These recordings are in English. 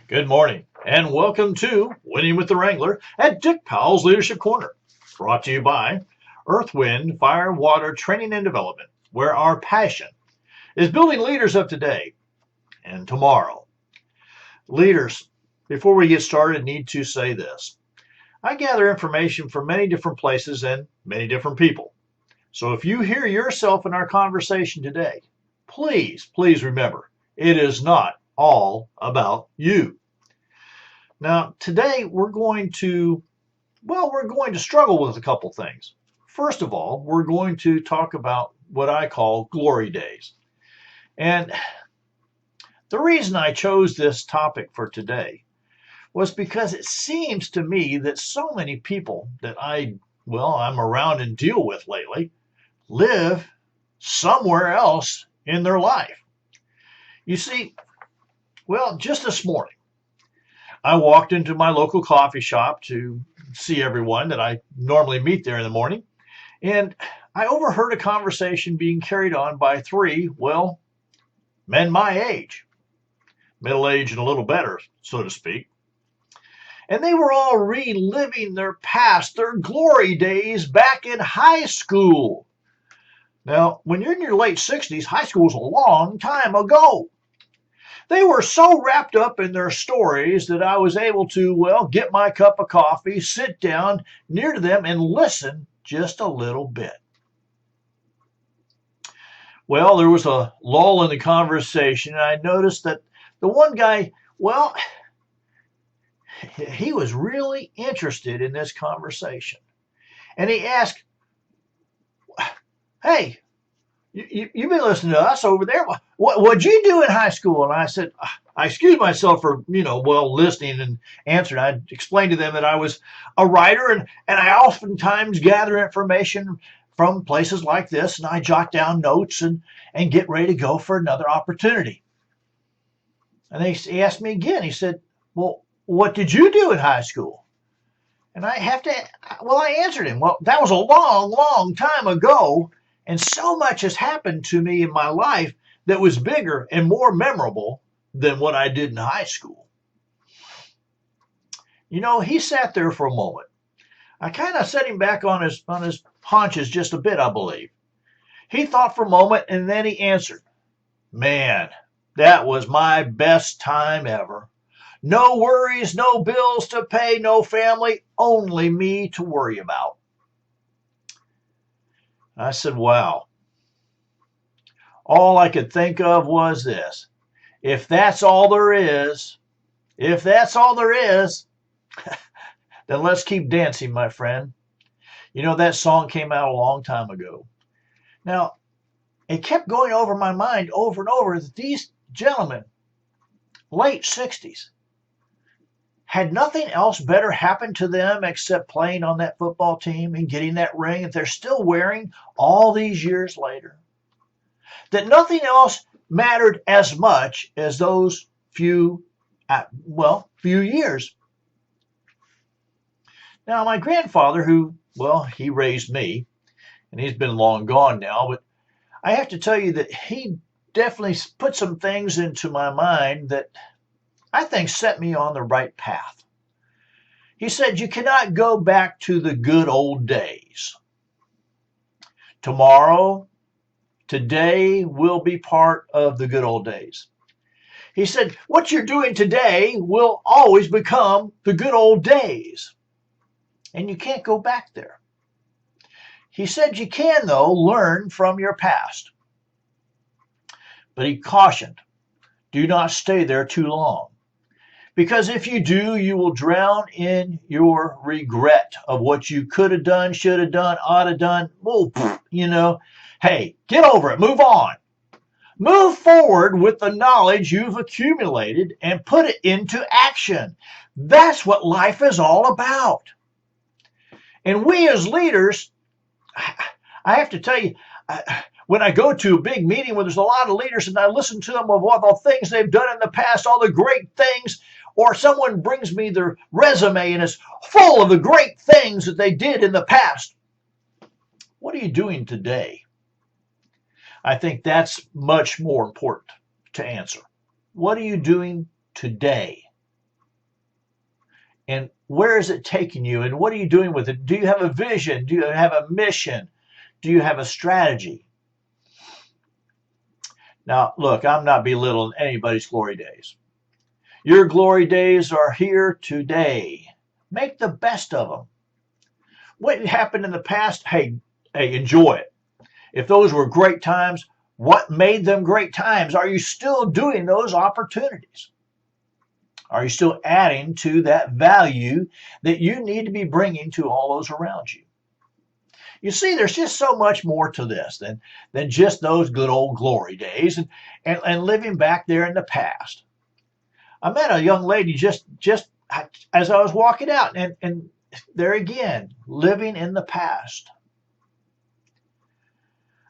Good morning, and welcome to Winning with the Wrangler at Dick Powell's Leadership Corner, brought to you by Earth, Wind, Fire, Water Training and Development, where our passion is building leaders of today and tomorrow. Leaders, before we get started, need to say this. I gather information from many different places and many different people. So if you hear yourself in our conversation today, please remember, it is not all about you. Now, today we're going to struggle with a couple things. First of all, we're going to talk about what I call glory days. And the reason I chose this topic for today was because it seems to me that so many people that I'm around and deal with lately live somewhere else in their life. You see, just this morning, I walked into my local coffee shop to see everyone that I normally meet there in the morning, and I overheard a conversation being carried on by three, men my age, middle age and a little better, so to speak. And they were all reliving their past, their glory days back in high school. Now, when you're in your late 60s, high school's a long time ago. They were so wrapped up in their stories that I was able to, get my cup of coffee, sit down near to them, and listen just a little bit. Well, there was a lull in the conversation, and I noticed that the one guy, he was really interested in this conversation. And he asked, "Hey, you've been listening to us over there. What'd you do in high school?" And I said, I excused myself for, listening and answering. I explained to them that I was a writer and I oftentimes gather information from places like this, and I jot down notes and get ready to go for another opportunity. And he asked me again. He said, "Well, what did you do in high school?" And I answered him, "That was a long time ago. And so much has happened to me in my life that was bigger and more memorable than what I did in high school." He sat there for a moment. I kind of set him back on his haunches just a bit, I believe. He thought for a moment and then he answered, "Man, that was my best time ever. No worries, no bills to pay, no family, only me to worry about." I said, "Wow." All I could think of was this. If that's all there is, then let's keep dancing, my friend. That song came out a long time ago. Now, it kept going over my mind over and over that these gentlemen, late 60s, had nothing else better happen to them except playing on that football team and getting that ring that they're still wearing all these years later. That nothing else mattered as much as those few years. Now, my grandfather, he raised me, and he's been long gone now, but I have to tell you that he definitely put some things into my mind that I think set me on the right path. He said, "You cannot go back to the good old days. Tomorrow, today will be part of the good old days." He said, "What you're doing today will always become the good old days. And you can't go back there." He said, "You can, though, learn from your past." But he cautioned, do not stay there too long. Because if you do, you will drown in your regret of what you could have done, should have done, ought have done. Hey, get over it. Move on. Move forward with the knowledge you've accumulated and put it into action. That's what life is all about. And we as leaders, I have to tell you, when I go to a big meeting where there's a lot of leaders and I listen to them of all the things they've done in the past, all the great things, or someone brings me their resume and it's full of the great things that they did in the past. What are you doing today? I think that's much more important to answer. What are you doing today? And where is it taking you? And what are you doing with it? Do you have a vision? Do you have a mission? Do you have a strategy? Now, look, I'm not belittling anybody's glory days. Your glory days are here today. Make the best of them. What happened in the past, hey, enjoy it. If those were great times, what made them great times? Are you still doing those opportunities? Are you still adding to that value that you need to be bringing to all those around you? You see, there's just so much more to this than just those good old glory days and living back there in the past. I met a young lady just as I was walking out, and there again, living in the past.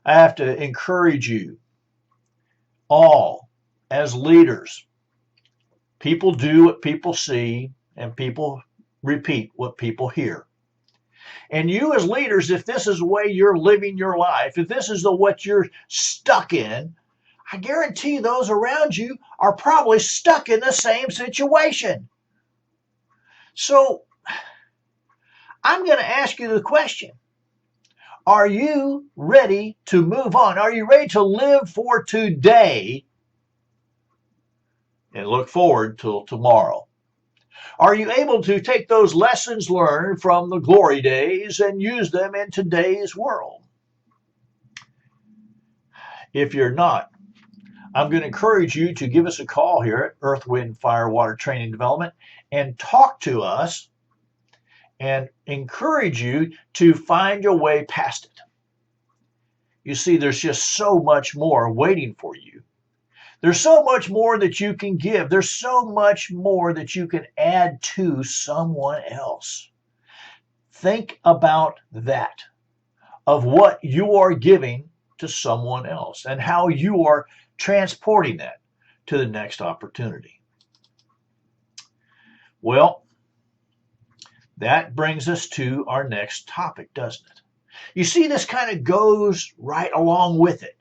I have to encourage you all as leaders. People do what people see, and people repeat what people hear. And you as leaders, if this is the way you're living your life, if this is what you're stuck in, I guarantee those around you are probably stuck in the same situation. So I'm going to ask you the question. Are you ready to move on? Are you ready to live for today and look forward till tomorrow? Are you able to take those lessons learned from the glory days and use them in today's world? If you're not, I'm going to encourage you to give us a call here at Earth, Wind, Fire, Water Training Development and talk to us and encourage you to find your way past it. You see, there's just so much more waiting for you. There's so much more that you can give. There's so much more that you can add to someone else. Think about that, of what you are giving to someone else and how you are transporting that to the next opportunity. Well, that brings us to our next topic, doesn't it? You see, this kind of goes right along with it.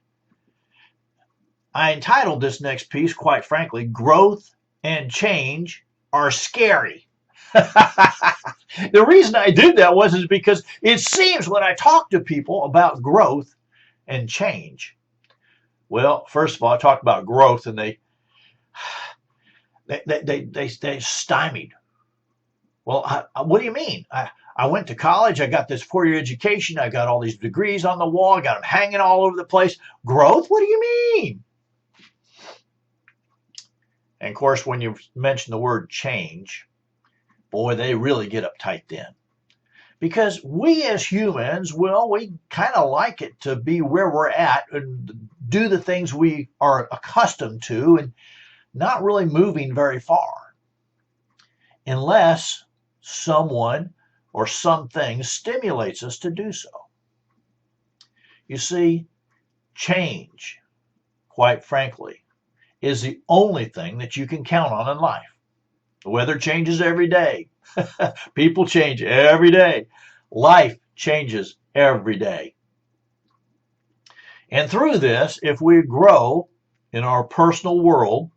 I entitled this next piece, quite frankly, Growth and Change Are Scary. The reason I did that is because it seems when I talk to people about growth and change, well, first of all, I talk about growth and they stymied. Well, what do you mean? I went to college. I got this 4-year education. I got all these degrees on the wall. I got them hanging all over the place. Growth? What do you mean? And of course, when you mention the word change, boy, they really get uptight then. Because we as humans, well, we kind of like it to be where we're at and do the things we are accustomed to and not really moving very far. Unless someone or something stimulates us to do so. You see, change, quite frankly, is the only thing that you can count on in life. The weather changes every day. People change every day. Life changes every day. And through this, if we grow in our personal world,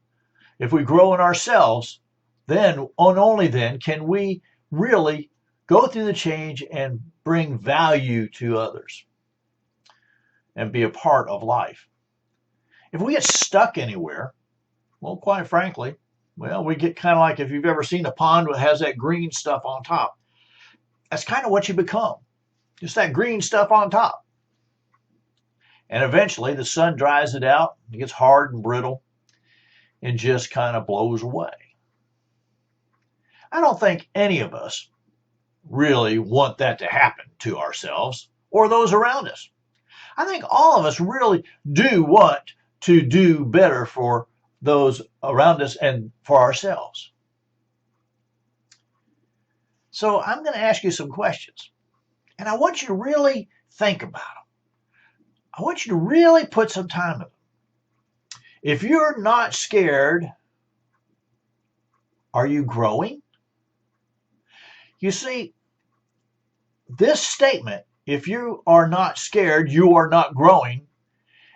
if we grow in ourselves, then and only then can we really go through the change and bring value to others and be a part of life. If we get stuck anywhere, well, quite frankly, well, we get kind of like if you've ever seen a pond that has that green stuff on top. That's kind of what you become, just that green stuff on top. And eventually the sun dries it out, it gets hard and brittle, and just kind of blows away. I don't think any of us really want that to happen to ourselves or those around us. I think all of us really do want to do better for those around us and for ourselves. So I'm going to ask you some questions, and I want you to really think about them. I want you to really put some time in them. If you're not scared, are you growing? You see, this statement, if you are not scared, you are not growing,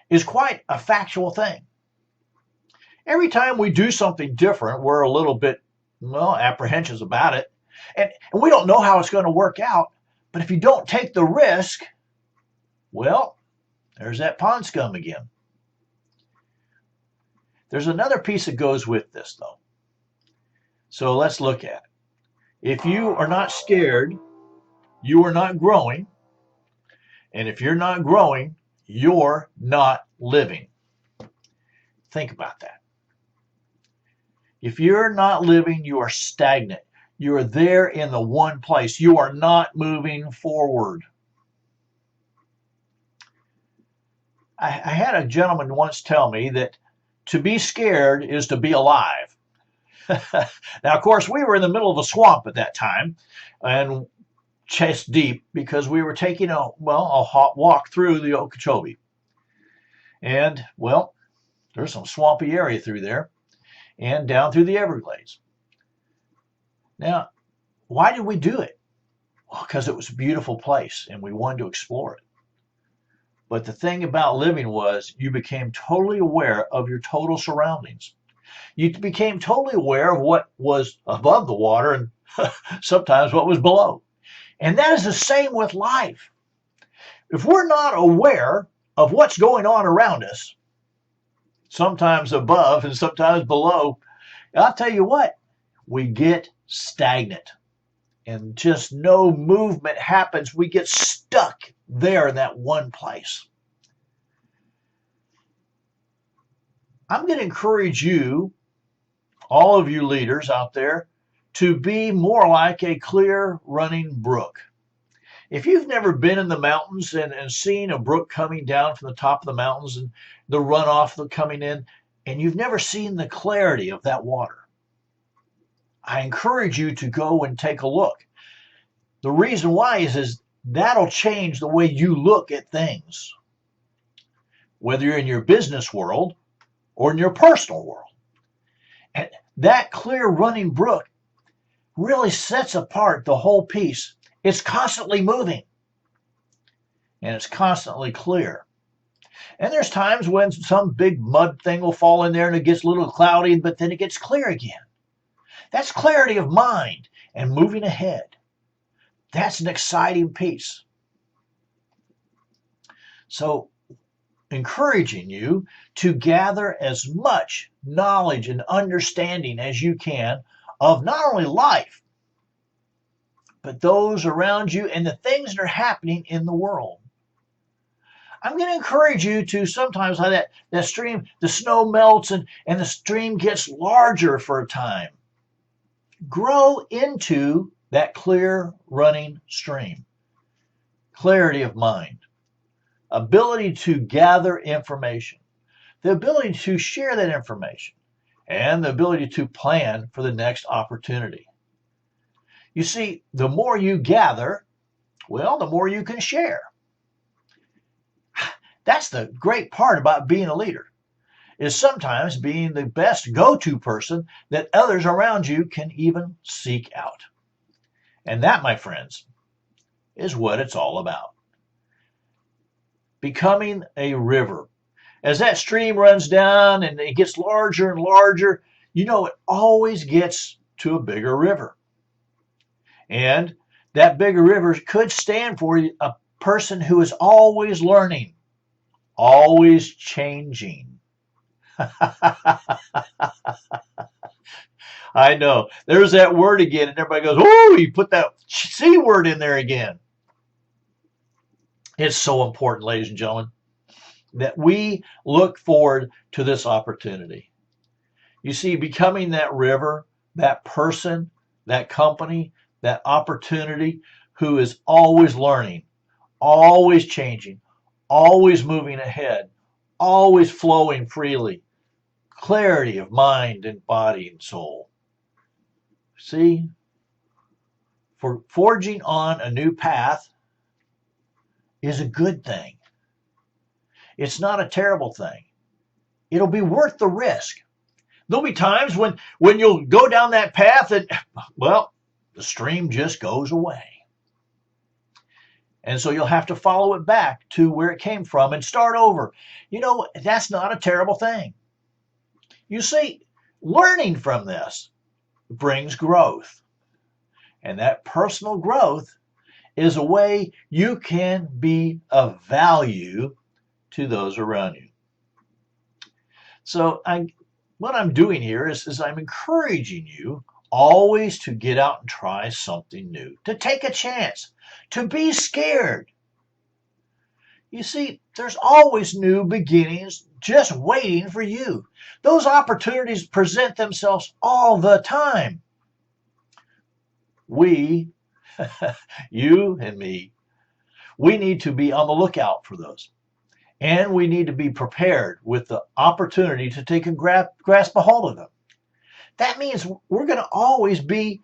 is quite a factual thing. Every time we do something different, we're a little bit, apprehensive about it. And we don't know how it's going to work out, but if you don't take the risk, well, there's that pond scum again. There's another piece that goes with this, though. So let's look at it. If you are not scared, you are not growing. And if you're not growing, you're not living. Think about that. If you're not living, you are stagnant. You are there in the one place. You are not moving forward. I had a gentleman once tell me that to be scared is to be alive. Now, of course, we were in the middle of a swamp at that time and chest deep because we were taking a hot walk through the Okeechobee. And, well, there's some swampy area through there and down through the Everglades. Now, why did we do it? Well, because it was a beautiful place and we wanted to explore it. But the thing about living was you became totally aware of your total surroundings. You became totally aware of what was above the water and sometimes what was below. And that is the same with life. If we're not aware of what's going on around us, sometimes above and sometimes below, I'll tell you what, we get stagnant and just no movement happens. We get stuck there in that one place. I'm going to encourage you, all of you leaders out there, to be more like a clear running brook. If you've never been in the mountains and seen a brook coming down from the top of the mountains and the runoff coming in, and you've never seen the clarity of that water, I encourage you to go and take a look. The reason why is that'll change the way you look at things, whether you're in your business world or in your personal world. And that clear running brook really sets apart the whole piece. It's constantly moving and it's constantly clear. And there's times when some big mud thing will fall in there and it gets a little cloudy, but then it gets clear again. That's clarity of mind and moving ahead. That's an exciting piece. So, encouraging you to gather as much knowledge and understanding as you can of not only life, but those around you and the things that are happening in the world. I'm going to encourage you to sometimes have that stream, the snow melts and the stream gets larger for a time. Grow into that clear running stream. Clarity of mind. Ability to gather information. The ability to share that information. And the ability to plan for the next opportunity. You see, the more you gather, well, the more you can share. That's the great part about being a leader, is sometimes being the best go-to person that others around you can even seek out. And that, my friends, is what it's all about. Becoming a river. As that stream runs down and it gets larger and larger, you know it always gets to a bigger river. And that bigger river could stand for a person who is always learning, always changing. I know. There's that word again, and everybody goes, oh, you put that C word in there again. It's so important, ladies and gentlemen, that we look forward to this opportunity. You see, becoming that river, that person, that company, that opportunity who is always learning, always changing, always moving ahead, always flowing freely, clarity of mind and body and soul. See, for forging on a new path is a good thing. It's not a terrible thing. It'll be worth the risk. There'll be times when you'll go down that path and, well, the stream just goes away. And so you'll have to follow it back to where it came from and start over. You know, that's not a terrible thing. You see, learning from this brings growth. And that personal growth is a way you can be of value to those around you. So what I'm doing here is I'm encouraging you always to get out and try something new, to take a chance, to be scared. You see, there's always new beginnings just waiting for you. Those opportunities present themselves all the time. We, you and me, we need to be on the lookout for those. And we need to be prepared with the opportunity to take and grasp a hold of them. That means we're going to always be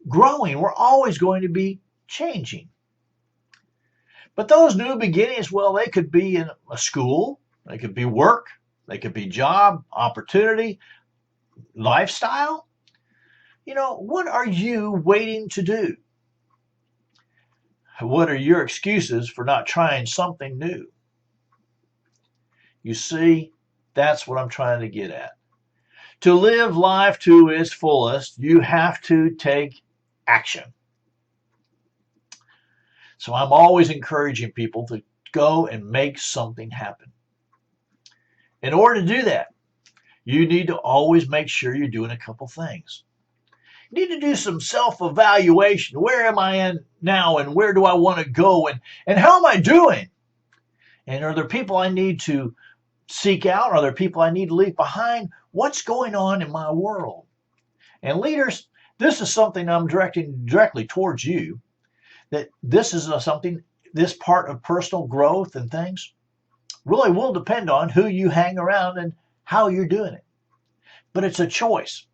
growing. We're always going to be changing. But those new beginnings, well, they could be in a school, they could be work, they could be job, opportunity, lifestyle. What are you waiting to do? What are your excuses for not trying something new? You see, that's what I'm trying to get at. To live life to its fullest, you have to take action. So I'm always encouraging people to go and make something happen. In order to do that, you need to always make sure you're doing a couple things. You need to do some self-evaluation. Where am I in now, and where do I want to go, and how am I doing? And are there people I need to seek out? Are there people I need to leave behind? What's going on in my world? And leaders, this is something I'm directing directly towards you, that this is this part of personal growth and things really will depend on who you hang around and how you're doing it. But it's a choice.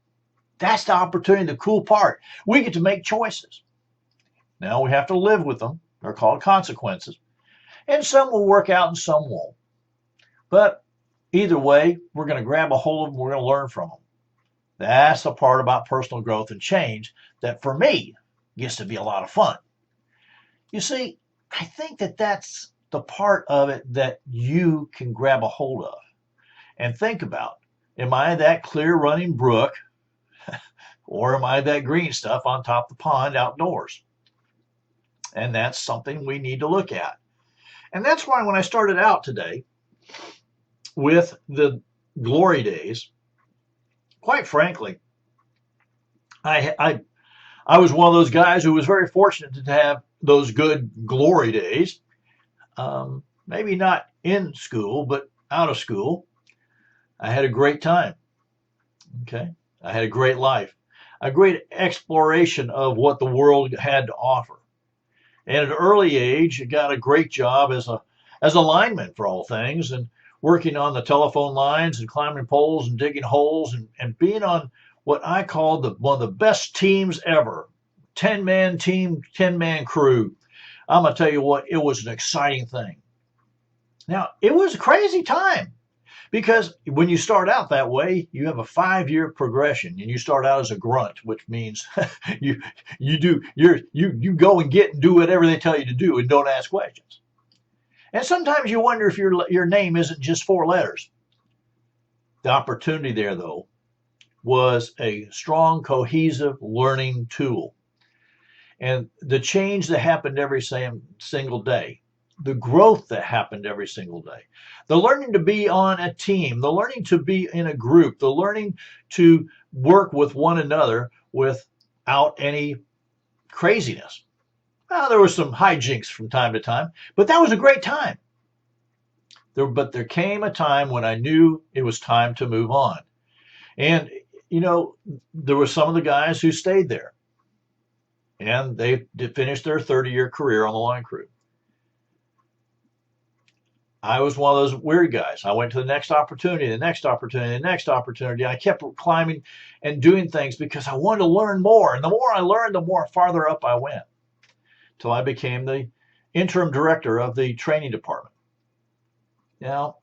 That's the opportunity, the cool part. We get to make choices. Now we have to live with them. They're called consequences. And some will work out and some won't. But either way, we're going to grab a hold of them. We're going to learn from them. That's the part about personal growth and change that for me gets to be a lot of fun. You see, I think that that's the part of it that you can grab a hold of and think about. Am I that clear running brook, or am I that green stuff on top of the pond outdoors? And that's something we need to look at. And that's why when I started out today with the glory days, quite frankly, I was one of those guys who was very fortunate to have those good glory days. Maybe not in school, but out of school. I had a great time. Okay. I had a great life, a great exploration of what the world had to offer. And at an early age, I got a great job as a lineman for all things, and working on the telephone lines and climbing poles and digging holes and being on what I call one of the best teams ever. 10-man team, 10-man crew. I'm going to tell you what, it was an exciting thing. Now, it was a crazy time because when you start out that way, you have a 5-year progression, and you start out as a grunt, which means you go and get and do whatever they tell you to do and don't ask questions. And sometimes you wonder if your name isn't just 4 letters. The opportunity there, though, was a strong, cohesive learning tool. And the change that happened every single day, the growth that happened every single day, the learning to be on a team, the learning to be in a group, the learning to work with one another without any craziness. Well, there was some hijinks from time to time, but that was a great time. But there came a time when I knew it was time to move on. And, there were some of the guys who stayed there. And they finished their 30-year career on the line crew. I was one of those weird guys. I went to the next opportunity, the next opportunity, the next opportunity. I kept climbing and doing things because I wanted to learn more. And the more I learned, the more farther up I went, till I became the interim director of the training department. Now,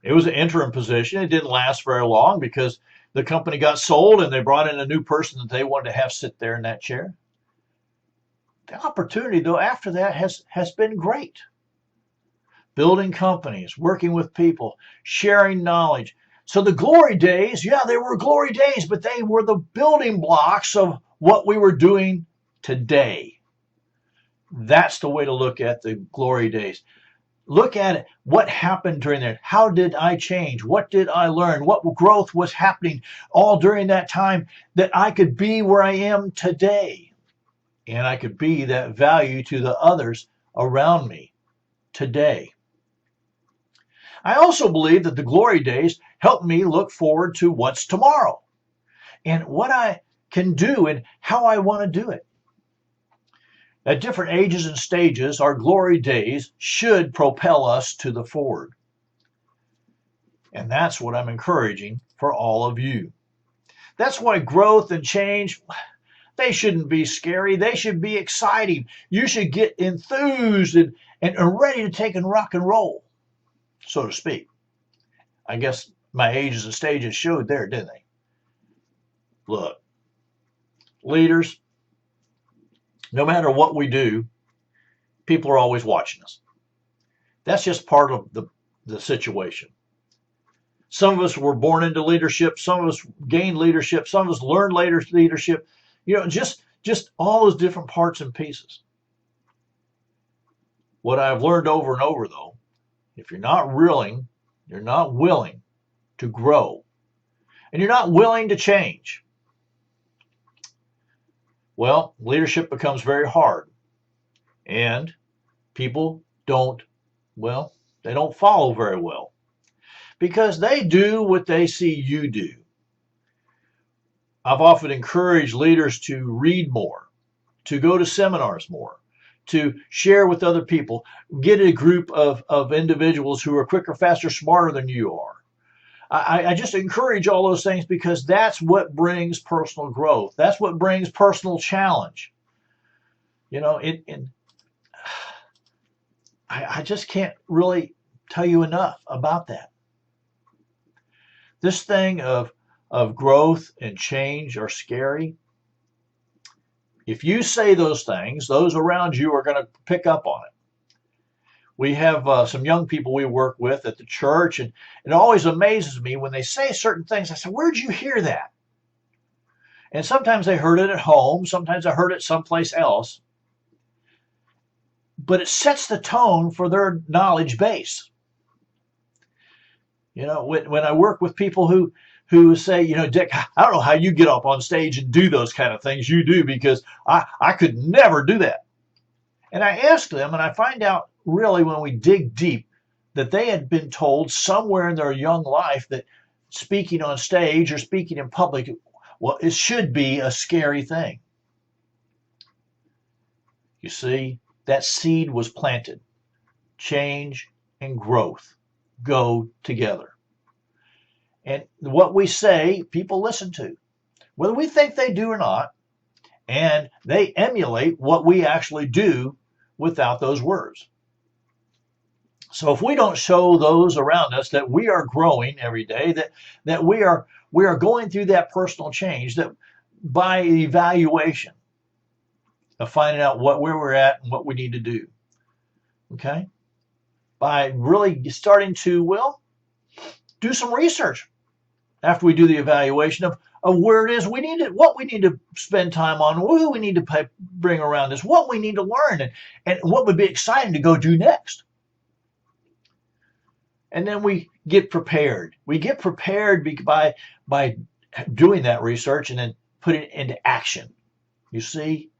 it was an interim position. It didn't last very long because the company got sold and they brought in a new person that they wanted to have sit there in that chair. The opportunity, though, after that has been great. Building companies, working with people, sharing knowledge. So the glory days, yeah, they were glory days, but they were the building blocks of what we were doing today. That's the way to look at the glory days. Look at it. What happened during that? How did I change? What did I learn? What growth was happening all during that time that I could be where I am today? And I could be that value to the others around me today. I also believe that the glory days help me look forward to what's tomorrow and what I can do and how I want to do it. At different ages and stages, our glory days should propel us to the forward. And that's what I'm encouraging for all of you. That's why growth and change, they shouldn't be scary. They should be exciting. You should get enthused and ready to take and rock and roll, so to speak. I guess my ages and stages showed there, didn't they? Look, leaders, no matter what we do, people are always watching us. That's just part of the situation. Some of us were born into leadership. Some of us gained leadership. Some of us learned later leadership. Just all those different parts and pieces. What I've learned over and over, though, if you're not willing to grow, and you're not willing to change, well, leadership becomes very hard. And people they don't follow very well because they do what they see you do. I've often encouraged leaders to read more, to go to seminars more, to share with other people, get a group of individuals who are quicker, faster, smarter than you are. I just encourage all those things because that's what brings personal growth. That's what brings personal challenge. I just can't really tell you enough about that. This thing of growth and change are scary. If you say those things, those around you are going to pick up on it. We have some young people we work with at the church, and it always amazes me when they say certain things. I say, where'd you hear that? And sometimes they heard it at home. Sometimes I heard it someplace else. But it sets the tone for their knowledge base. When I work with people who say, Dick, I don't know how you get up on stage and do those kind of things you do because I could never do that. And I ask them, and I find out really when we dig deep that they had been told somewhere in their young life that speaking on stage or speaking in public, well, it should be a scary thing. You see, that seed was planted. Change and growth go together. And what we say, people listen to, whether we think they do or not, and they emulate what we actually do without those words. So if we don't show those around us that we are growing every day, that we are going through that personal change, that by evaluation of finding out where we're at and what we need to do, okay? By really starting to, do some research after we do the evaluation of where it is what we need to spend time on, who we need to bring around us, what we need to learn, and what would be exciting to go do next. And then we get prepared. We get prepared by doing that research and then putting it into action. You see,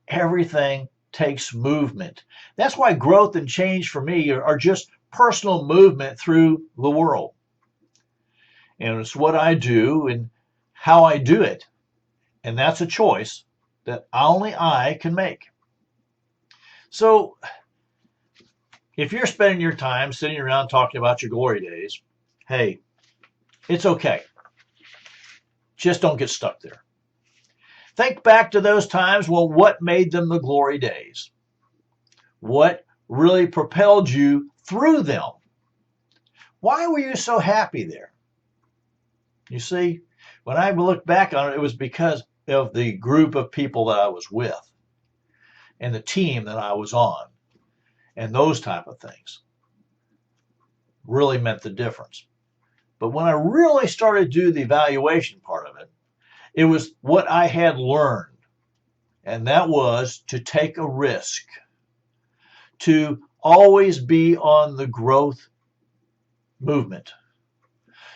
everything takes movement. That's why growth and change for me are just personal movement through the world. And it's what I do and how I do it. And that's a choice that only I can make. So if you're spending your time sitting around talking about your glory days, hey, it's okay. Just don't get stuck there. Think back to those times. Well, what made them the glory days? What really propelled you through them? Why were you so happy there? You see, when I look back on it, it was because of the group of people that I was with and the team that I was on. And those type of things really meant the difference. But when I really started to do the evaluation part of it, it was what I had learned and that was to take a risk, to always be on the growth movement,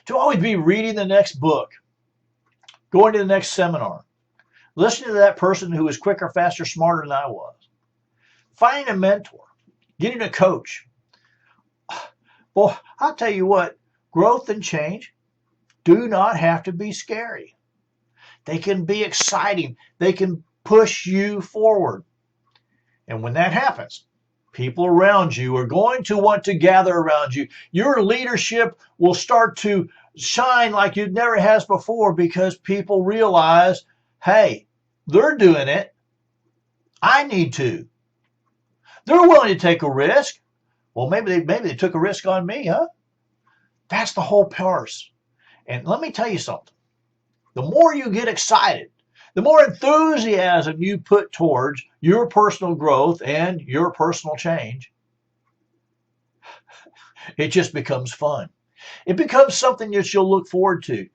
to always be reading the next book, going to the next seminar, listening to that person who was quicker, faster, smarter than I was, finding a mentor, getting a coach. Well, I'll tell you what, growth and change do not have to be scary. They can be exciting. They can push you forward. And when that happens, people around you are going to want to gather around you. Your leadership will start to shine like it never has before because people realize, hey, they're doing it. I need to. They're willing to take a risk. Well, maybe they took a risk on me, huh? That's the whole purpose. And let me tell you something. The more you get excited, the more enthusiasm you put towards your personal growth and your personal change, it just becomes fun. It becomes something that you'll look forward to.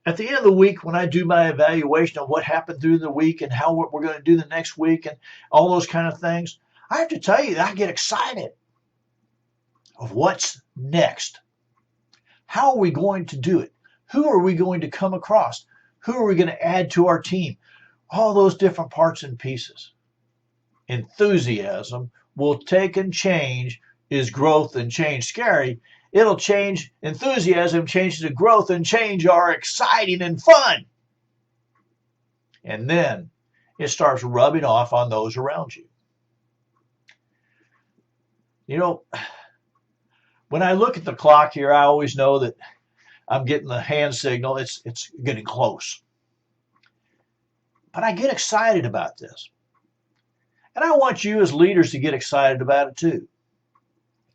At the end of the week, when I do my evaluation of what happened through the week and how what we're going to do the next week and all those kind of things, I have to tell you that I get excited of what's next. How are we going to do it? Who are we going to come across? Who are we going to add to our team? All those different parts and pieces. Enthusiasm will take and change. Is growth and change scary? It'll change. Enthusiasm changes to growth, and change are exciting and fun. And then it starts rubbing off on those around you. You know, when I look at the clock here, I always know that I'm getting the hand signal. It's getting close. But I get excited about this. And I want you as leaders to get excited about it too.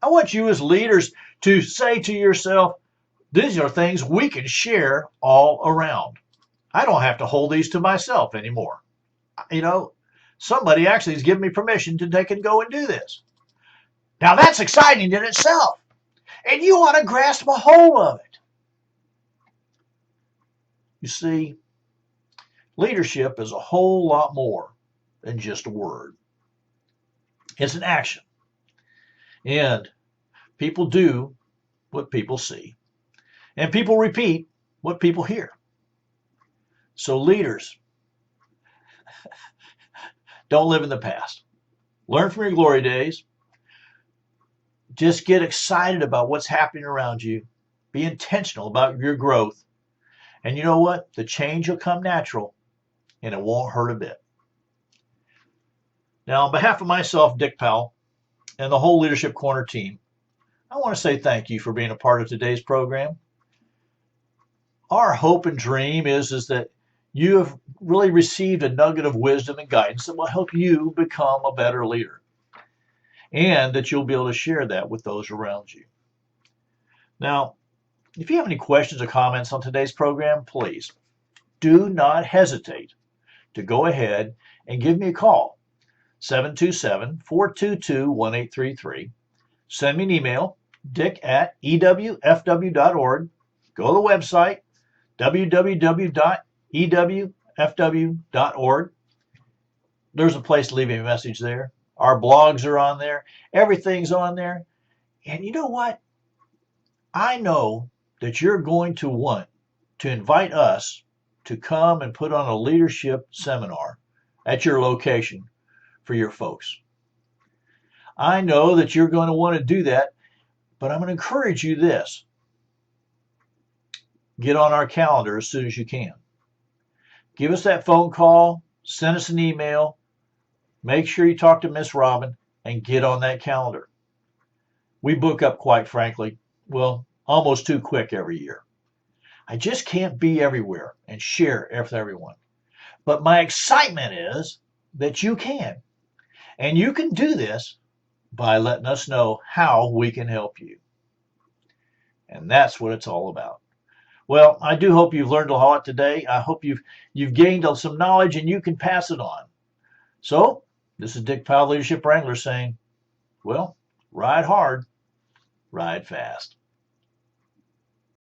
I want you as leaders to say to yourself, these are things we can share all around. I don't have to hold these to myself anymore. You know, somebody actually has given me permission to take and go and do this. Now that's exciting in itself. And you want to grasp a hold of it. You see, leadership is a whole lot more than just a word. It's an action. And people do what people see. And people repeat what people hear. So leaders, don't live in the past. Learn from your glory days. Just get excited about what's happening around you. Be intentional about your growth. And you know what? The change will come natural, and it won't hurt a bit. Now, on behalf of myself, Dick Powell, and the whole Leadership Corner team, I want to say thank you for being a part of today's program. Our hope and dream is that you have really received a nugget of wisdom and guidance that will help you become a better leader, and that you'll be able to share that with those around you. Now, if you have any questions or comments on today's program, please do not hesitate to go ahead and give me a call, 727-422-1833. Send me an email, dick@ewfw.org. Go to the website, www.ewfw.org. There's a place to leave me a message there. Our blogs are on there. Everything's on there. And you know what? I know that you're going to want to invite us to come and put on a leadership seminar at your location for your folks. I know that you're going to want to do that, but I'm going to encourage you this. Get on our calendar as soon as you can. Give us that phone call, send us an email, make sure you talk to Miss Robin, and get on that calendar. We book up, quite frankly, well, almost too quick every year. I just can't be everywhere and share with everyone. But my excitement is that you can. And you can do this by letting us know how we can help you. And that's what it's all about. Well, I do hope you've learned a lot today. I hope you've gained some knowledge and you can pass it on. So, this is Dick Powell, Leadership Wrangler, saying, well, ride hard, ride fast.